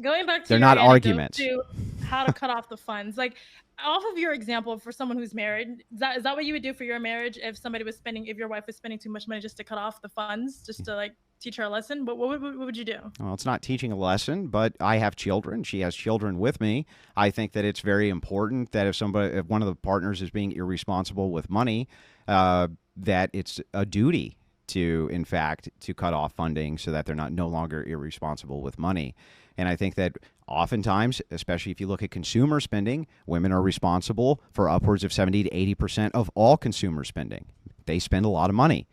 going back to They're your not anecdote arguments. to how to cut off the funds, like off of your example for someone who's married, is that what you would do for your marriage if somebody was spending, if your wife was spending too much money just to cut off the funds, just to like teach her a lesson? What would you do? Well, it's not teaching a lesson, but I have children. She has children with me. I think that it's very important that if one of the partners is being irresponsible with money, that it's a duty to, in fact, to cut off funding so that they're not no longer irresponsible with money. And I think that oftentimes, especially if you look at consumer spending, women are responsible for upwards of 70 to 80% of all consumer spending. They spend a lot of money.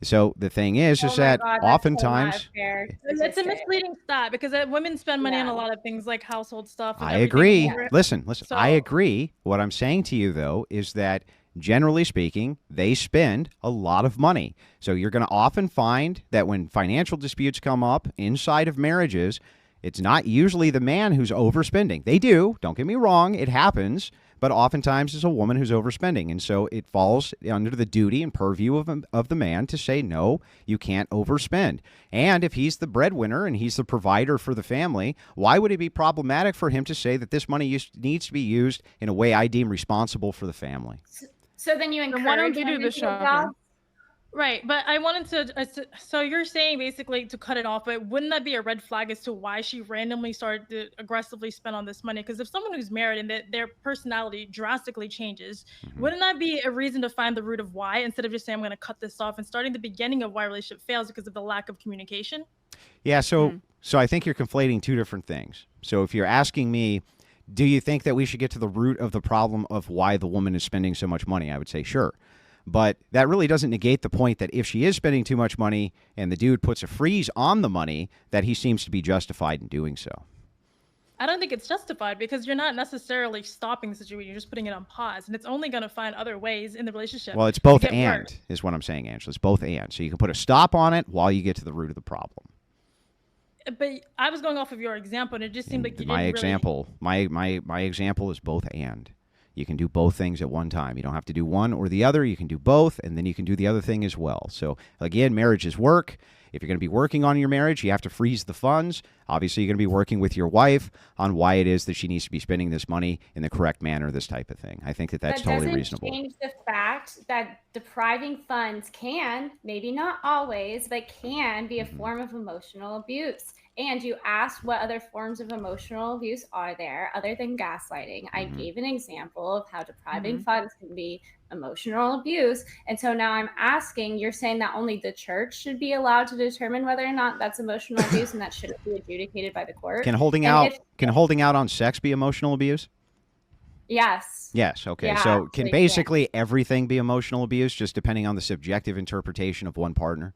So the thing is Oh my that God, that's so not oftentimes fair It's a statistic. misleading stat because women spend money on Yeah. a lot of things like household stuff and I everything. agree. Listen, So I agree. What I'm saying to you, though, is that generally speaking, they spend a lot of money. So you're going to often find that when financial disputes come up inside of marriages, it's not usually the man who's overspending. They do. Don't get me wrong. It happens. But oftentimes it's a woman who's overspending. And so it falls under the duty and purview of the man to say, no, you can't overspend. And if he's the breadwinner and he's the provider for the family, why would it be problematic for him to say that this money needs to be used in a way I deem responsible for the family? So then you encourage why don't you do women the to get shopping? jobs? right, but I wanted to. So you're saying basically to cut it off, but wouldn't that be a red flag as to why she randomly started to aggressively spend on this money? Because if someone who's married and their personality drastically changes, wouldn't that be a reason to find the root of why instead of just saying I'm going to cut this off and starting the beginning of why a relationship fails because of the lack of communication? Yeah, so I think you're conflating two different things. So if you're asking me, do you think that we should get to the root of the problem of why the woman is spending so much money? I would say sure. But that really doesn't negate the point that if she is spending too much money and the dude puts a freeze on the money, that he seems to be justified in doing so. I don't think it's justified because you're not necessarily stopping the situation. You're just putting it on pause, and it's only going to find other ways in the relationship. Well, it's both to get and, worse. is what I'm saying, Angela. It's both and. So you can put a stop on it while you get to the root of the problem. But I was going off of your example, and it just seemed like you My didn't example, my example is both and. You can do both things at one time. You don't have to do one or the other. You can do both, and then you can do the other thing as well. So again, marriage is work. If you're going to be working on your marriage, you have to freeze the funds. Obviously, you're going to be working with your wife on why it is that she needs to be spending this money in the correct manner, this type of thing. I think that that's totally reasonable. That doesn't change the fact that depriving funds can, maybe not always, but can be a form of emotional abuse. And you asked what other forms of emotional abuse are there other than gaslighting. I gave an example of how depriving funds can be emotional abuse. And so now I'm asking, you're saying that only the church should be allowed to determine whether or not that's emotional abuse and that shouldn't be adjudicated by the court? Can holding out on sex be emotional abuse? Yes. Yes. Okay. Yeah, So can actually, basically everything be emotional abuse just depending on the subjective interpretation of one partner?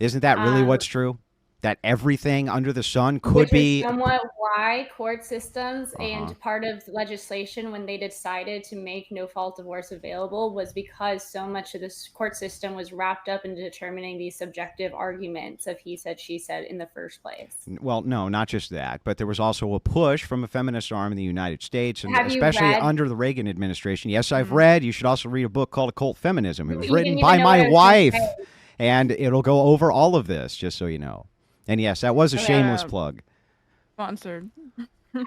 Isn't that really what's true? That everything under the sun could Which be is somewhat why court systems and part of legislation when they decided to make no-fault divorce available was because so much of this court system was wrapped up in determining these subjective arguments of he said, she said in the first place. Well, no, not just that, but there was also a push from a feminist arm in the United States, and Have you especially read? under the Reagan administration. Yes, I've read. You should also read a book called Occult Feminism. It was You written didn't by even know what I my was wife, gonna say. and it'll go over all of this, just so you know. And yes, that was a shameless plug. Sponsored.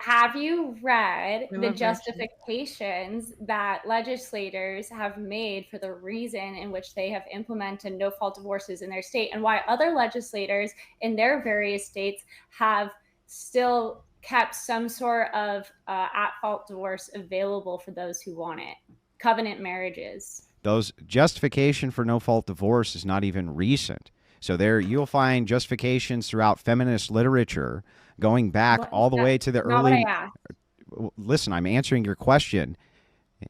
Have you read We the love justifications that legislators have made for the reason in which they have implemented no-fault divorces in their state and why other legislators in their various states have still kept some sort of at-fault divorce available for those who want it? Covenant marriages. Those justification for no-fault divorce is not even recent. So there you'll find justifications throughout feminist literature going back all the way to the Not what early. I asked. Listen, I'm answering your question.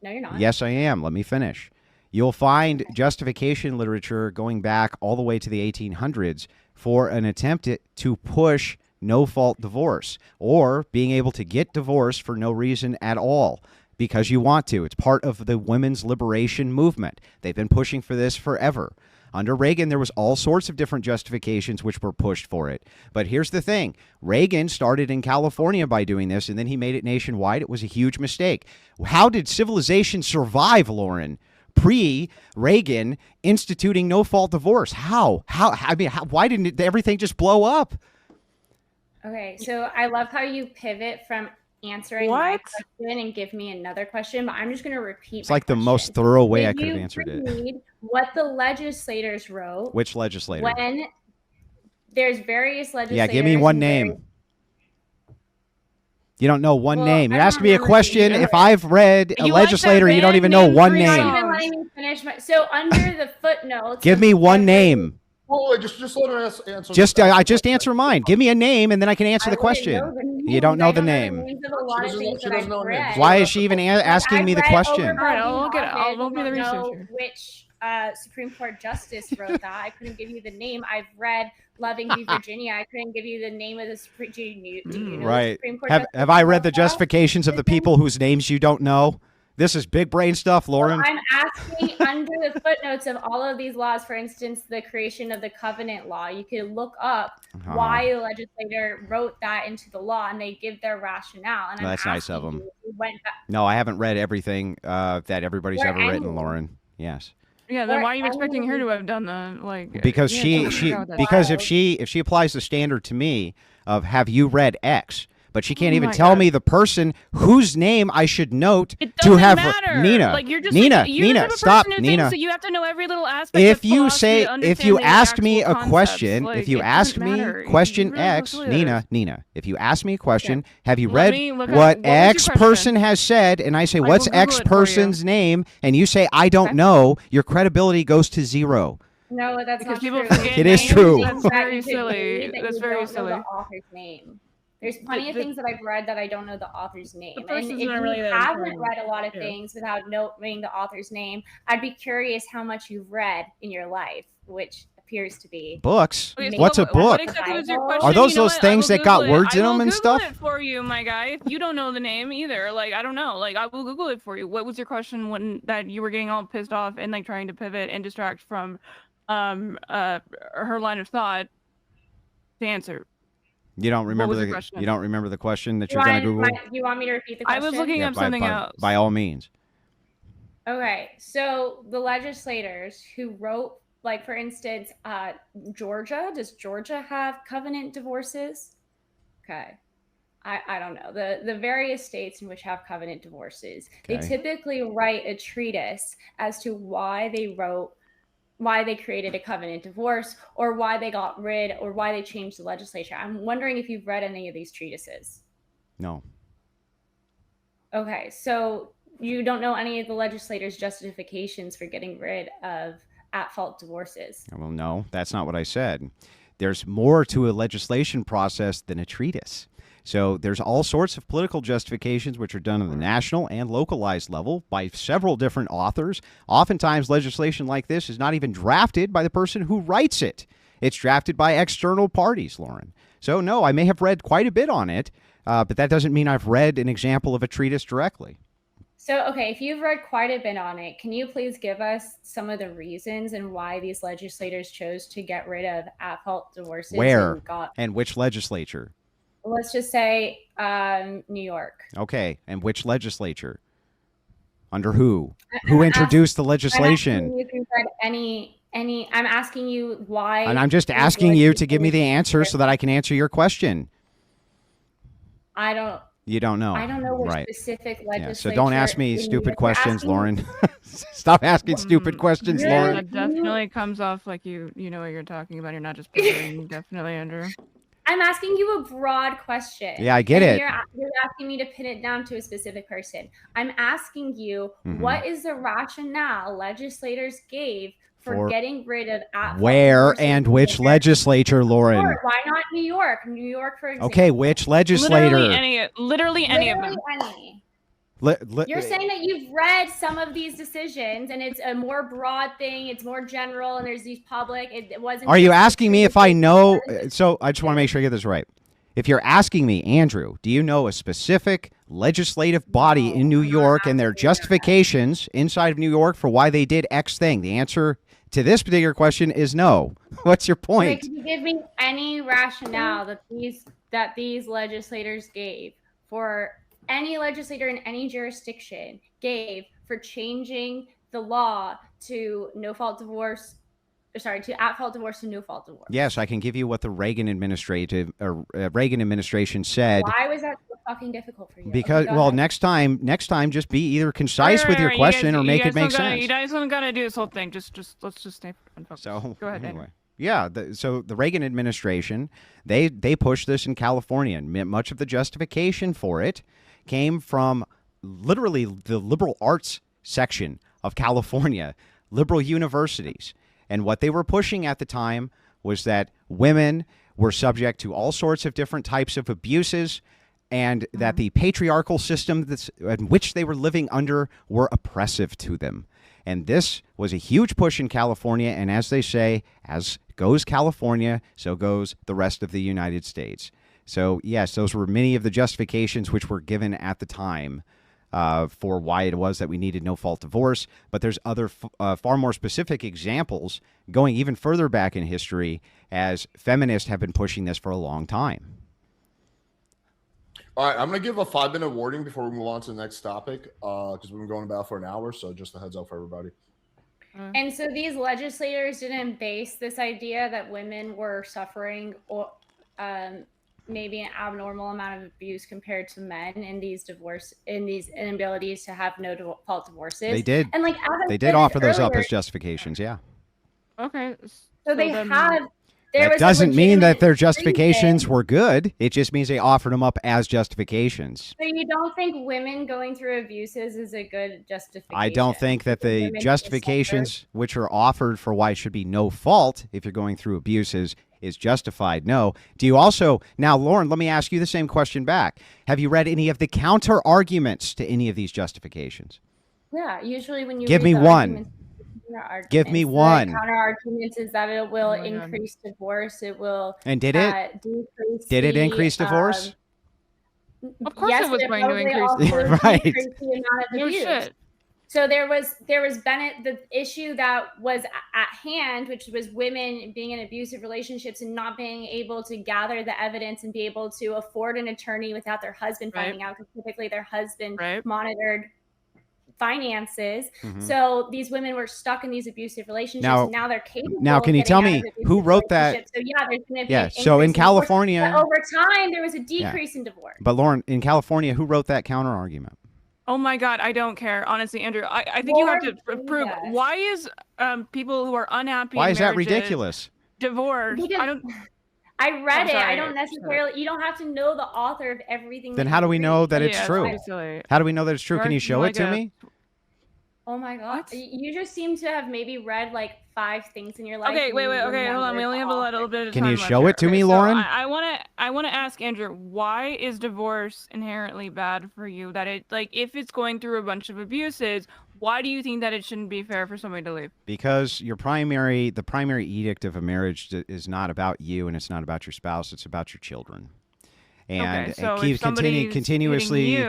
No, you're not. Yes, I am. Let me finish. You'll find justification literature going back all the way to the 1800s for an attempt to push no-fault divorce or being able to get divorced for no reason at all because you want to. It's part of the women's liberation movement. They've been pushing for this forever. Under Reagan, there was all sorts of different justifications which were pushed for it. But here's the thing. Reagan started in California by doing this, and then he made it nationwide. It was a huge mistake. How did civilization survive, Lauren, pre-Reagan instituting no-fault divorce? How? I mean, why didn't everything just blow up? Okay, so I love how you pivot from answering my question and give me another question, but I'm just going to repeat. It's like the most thorough way I could have answered it. What the legislators wrote. Which legislator? When there's various legislators. Yeah, give me one name. You don't know one name. You're asking me a question. If I've read a legislator, you don't even know one name. You're not even letting me finish so under the footnotes. Give me one name. Oh, just let her answer. I just answer mine. Give me a name, and then I can answer the question. You don't know the name. Why is she even asking me the question? I'll be the researcher. Which Supreme Court justice wrote that? I couldn't give you the name. I've read Loving v. Virginia. I couldn't give you the name of the Supreme. Do you know right. Supreme Court Have I read the justifications of the people whose names you don't know? This is big brain stuff, Lauren. I'm asking under the footnotes of all of these laws, for instance, the creation of the covenant law, you could look up why the legislator wrote that into the law, and they give their rationale. And that's nice of them. No, I haven't read everything that everybody's ever written, Lauren. Yes. Yeah, then why are you expecting her to have done that? Because because if she applies the standard to me of have you read X, but she can't even tell me the person whose name I should note to have matter. Nina. Like, you're just Nina, stop, Nina. So you have to know every little aspect. If you ask me a question, if you ask me question X, Nina, if you ask me a question, have you read what X person has said, and I say what's X person's name, and you say I don't know, your credibility goes to zero. No, that's not true. It is true. That's very silly. That's very silly. The author's name. There's plenty of things that I've read that I don't know the author's name. And if you haven't read a lot of things without knowing the author's name, I'd be curious how much you've read in your life, which appears to be books. What's a book? What exactly was your question? Are those things that got words in them and stuff? I will Google it for you, my guy. If you don't know the name either, like I don't know, like I will Google it for you. What was your question when that you were getting all pissed off and like trying to pivot and distract from her line of thought to answer? You don't remember the question that you're going to Google? You want me to repeat the question? I was looking up something else. By all means. Okay, so the legislators who wrote, like for instance, Georgia. Does Georgia have covenant divorces? Okay, I don't know. The various states in which have covenant divorces, they typically write a treatise as to why they created a covenant divorce, or why they got rid, or why they changed the legislature. I'm wondering if you've read any of these treatises. No. Okay, so you don't know any of the legislators' justifications for getting rid of at-fault divorces. Well, no, that's not what I said. There's more to a legislation process than a treatise. So there's all sorts of political justifications which are done on the national and localized level by several different authors. Oftentimes, legislation like this is not even drafted by the person who writes it. It's drafted by external parties, Lauren. So, no, I may have read quite a bit on it, but that doesn't mean I've read an example of a treatise directly. So, okay, if you've read quite a bit on it, can you please give us some of the reasons and why these legislators chose to get rid of at-fault divorces? Where? And which legislature? Let's just say New York. Okay, and which legislature? Under who? Who introduced the legislation? I'm asking you if you've read I'm asking you why. And I'm just asking you to give me the answer so that I can answer your question. You don't know. I don't know which specific legislature. Yeah, so don't ask me stupid questions, Lauren. Stop asking stupid questions, Lauren. That definitely comes off like you know what you're talking about. You're not just pivoting, definitely, Andrew. I'm asking you a broad question. Yeah, I get it. You're asking me to pin it down to a specific person. I'm asking you, what is the rationale legislators gave for getting rid of at-fault where and which legislature, Lauren? Why not New York? New York, for example. Okay, which legislator? Literally any of them. You're saying that you've read some of these decisions and it's a more broad thing, it's more general, and there's these public. It wasn't. Are you asking me if I know? So I just want to make sure I get this right. If you're asking me, Andrew, do you know a specific legislative body in New York and their justifications inside of New York for why they did X thing? The answer to this particular question is no. What's your point? Can you give me any rationale that these legislators gave for any legislator in any jurisdiction gave for changing the law to no-fault divorce at-fault divorce to no-fault divorce. Yes, I can give you what the Reagan administration said. Why was that so fucking difficult for you? Because Okay, ahead. next time, just be either concise with your question or make it make sense. You guys don't gotta do this whole thing. Let's just stay focused. So go ahead. anyway. Yeah, so the Reagan administration, they pushed this in California, and much of the justification for it came from literally the liberal arts section of California, liberal universities. And what they were pushing at the time was that women were subject to all sorts of different types of abuses, and that the patriarchal system in which they were living under were oppressive to them. And this was a huge push in California, and as they say, as goes California, so goes the rest of the United States. So, yes, those were many of the justifications which were given at the time for why it was that we needed no-fault divorce. But there's other far more specific examples going even further back in history, as feminists have been pushing this for a long time. All right, I'm going to give a 5-minute warning before we move on to the next topic, because we've been going about for an hour, so just a heads up for everybody. And so these legislators didn't base this idea that women were suffering or maybe an abnormal amount of abuse compared to men in these inabilities to have no fault divorces. They did. And like they did offer those up as justifications, yeah. Okay. So they have. That doesn't mean that their justifications were good. It just means they offered them up as justifications. So you don't think women going through abuses is a good justification? I don't think that the justifications which are offered for why it should be no fault if you're going through abuses is justified. No. Do you also, now, Lauren, let me ask you the same question back. Have you read any of the counter arguments to any of these justifications? Yeah, usually when you give me one. Give me one. The counter arguments is that it will increase divorce. It will. And did it? Decrease. Did it increase divorce? Of course, yes, it was going to increase divorce. Right. The amount of abuse. Shit. So there was Bennett, the issue that was at hand, which was women being in abusive relationships and not being able to gather the evidence and be able to afford an attorney without their husband finding out, because typically their husband monitored finances. So these women were stuck in these abusive relationships. And now they're capable. Now, can you tell me who wrote that? So yeah, there's going to be an so in California, but over time there was a decrease in divorce. But Lauren, in California, who wrote that counter argument? Oh my God, I don't care. Honestly, Andrew, I think you have to prove why is people who are unhappy. Why is that ridiculous? Divorce. I read it. I don't necessarily. You don't have to know the author of everything. Then how do we know that it's true? How do we know that it's true? Can you show it to me? Oh my God! You just seem to have maybe read like 5 things in your life. Okay, wait. Okay, hold on. We only have a little bit of time. Can you show it to me, Lauren? I want to ask Andrew, why is divorce inherently bad for you? That it, like, if it's going through a bunch of abuses, why do you think that it shouldn't be fair for somebody to leave? Because the primary edict of a marriage is not about you, and it's not about your spouse. It's about your children. And, so continuously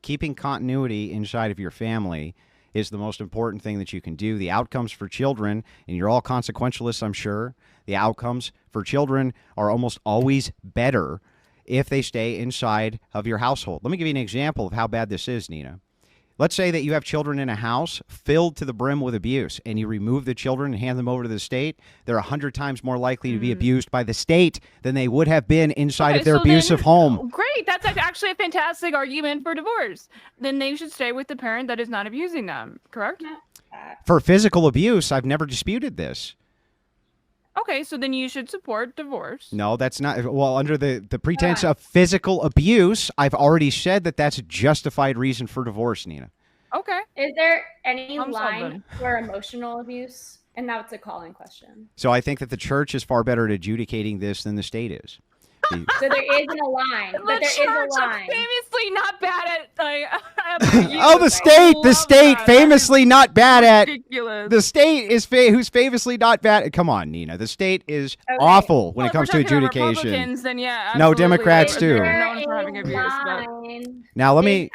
keeping continuity inside of your family is the most important thing that you can do. The outcomes for children, and you're all consequentialists, I'm sure, the outcomes for children are almost always better if they stay inside of your household. Let me give you an example of how bad this is, Nina. Let's say that you have children in a house filled to the brim with abuse, and you remove the children and hand them over to the state. They're 100 times more likely to be abused by the state than they would have been inside of their abusive home. Great. That's actually a fantastic argument for divorce. Then they should stay with the parent that is not abusing them, correct? For physical abuse, I've never disputed this. Okay, so then you should support divorce. No, that's not. Well, under the pretense of physical abuse, I've already said that that's a justified reason for divorce, Nina. Okay. Is there any line for emotional abuse? And that's a call-in question. So I think that the church is far better at adjudicating this than the state is. So there isn't a line, but there is a line. Famously not bad at the state famously not bad at. Ridiculous. The state is who's famously not bad. Come on, Nina. The state is awful when it comes to adjudication. Then yeah, no, Democrats too. Now let me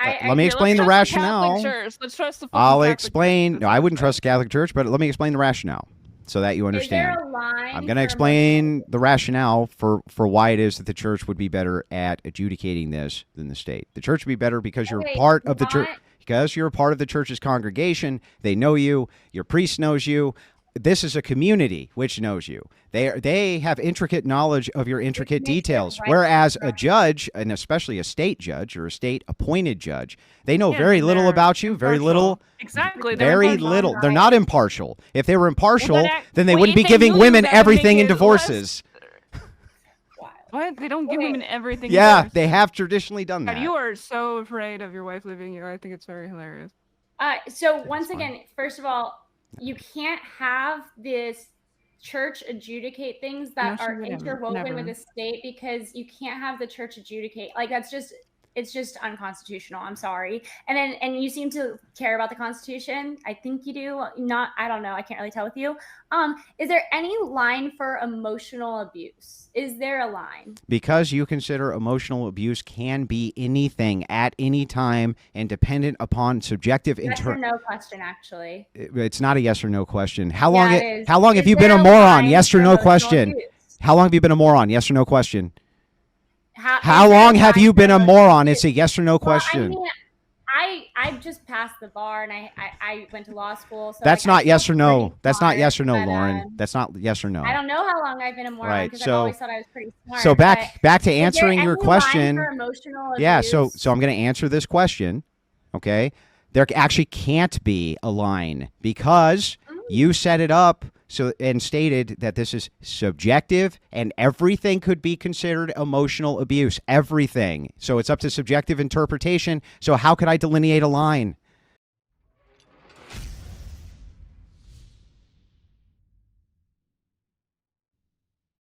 explain the rationale. Let's trust the I'll explain. No, I wouldn't trust the Catholic Church, but let me explain the rationale so that you understand. Is there a line I'm going to explain the rationale for why it is that the church would be better at adjudicating this than the state. The church would be better because you're part of the church. Because you're a part of the church's congregation, they know you, your priest knows you, this is a community which knows you. They have intricate knowledge of your intricate details, whereas a judge, and especially a state judge or a state appointed judge, they know very little about you, very little. Exactly. Very little. They're not impartial. If they were impartial, then they well, wouldn't be if they giving knew women that would everything make in it divorces. What? They don't give women everything. Yeah, divorce. they have traditionally done God, that. you are so afraid of your wife leaving you. I think it's very hilarious. So once again, first of all, you can't have this church adjudicate things that are interwoven with the state, because you can't have the church adjudicate. Like, it's just unconstitutional. I'm sorry. And you seem to care about the Constitution. I think you do. I don't know. I can't really tell with you. Is there any line for emotional abuse? Is there a line? Because you consider emotional abuse can be anything at any time and dependent upon subjective Yes or no question, actually. It's not a yes or no question. How long is have you been a moron? Yes or no question. Abuse? How long have you been a moron? Yes or no question. How long have you been a moron? It's a yes or no question. I mean, I just passed the bar, and I went to law school. So that's not yes or no. That's not yes or no, but, Lauren. That's not yes or no. I don't know how long I've been a moron, Right. because I've always thought I was pretty smart. So back to answering your question. Yeah. So I'm going to answer this question. Okay. There actually can't be a line because you set it up and stated that this is subjective and everything could be considered emotional abuse. Everything. So it's up to subjective interpretation. So how could I delineate a line?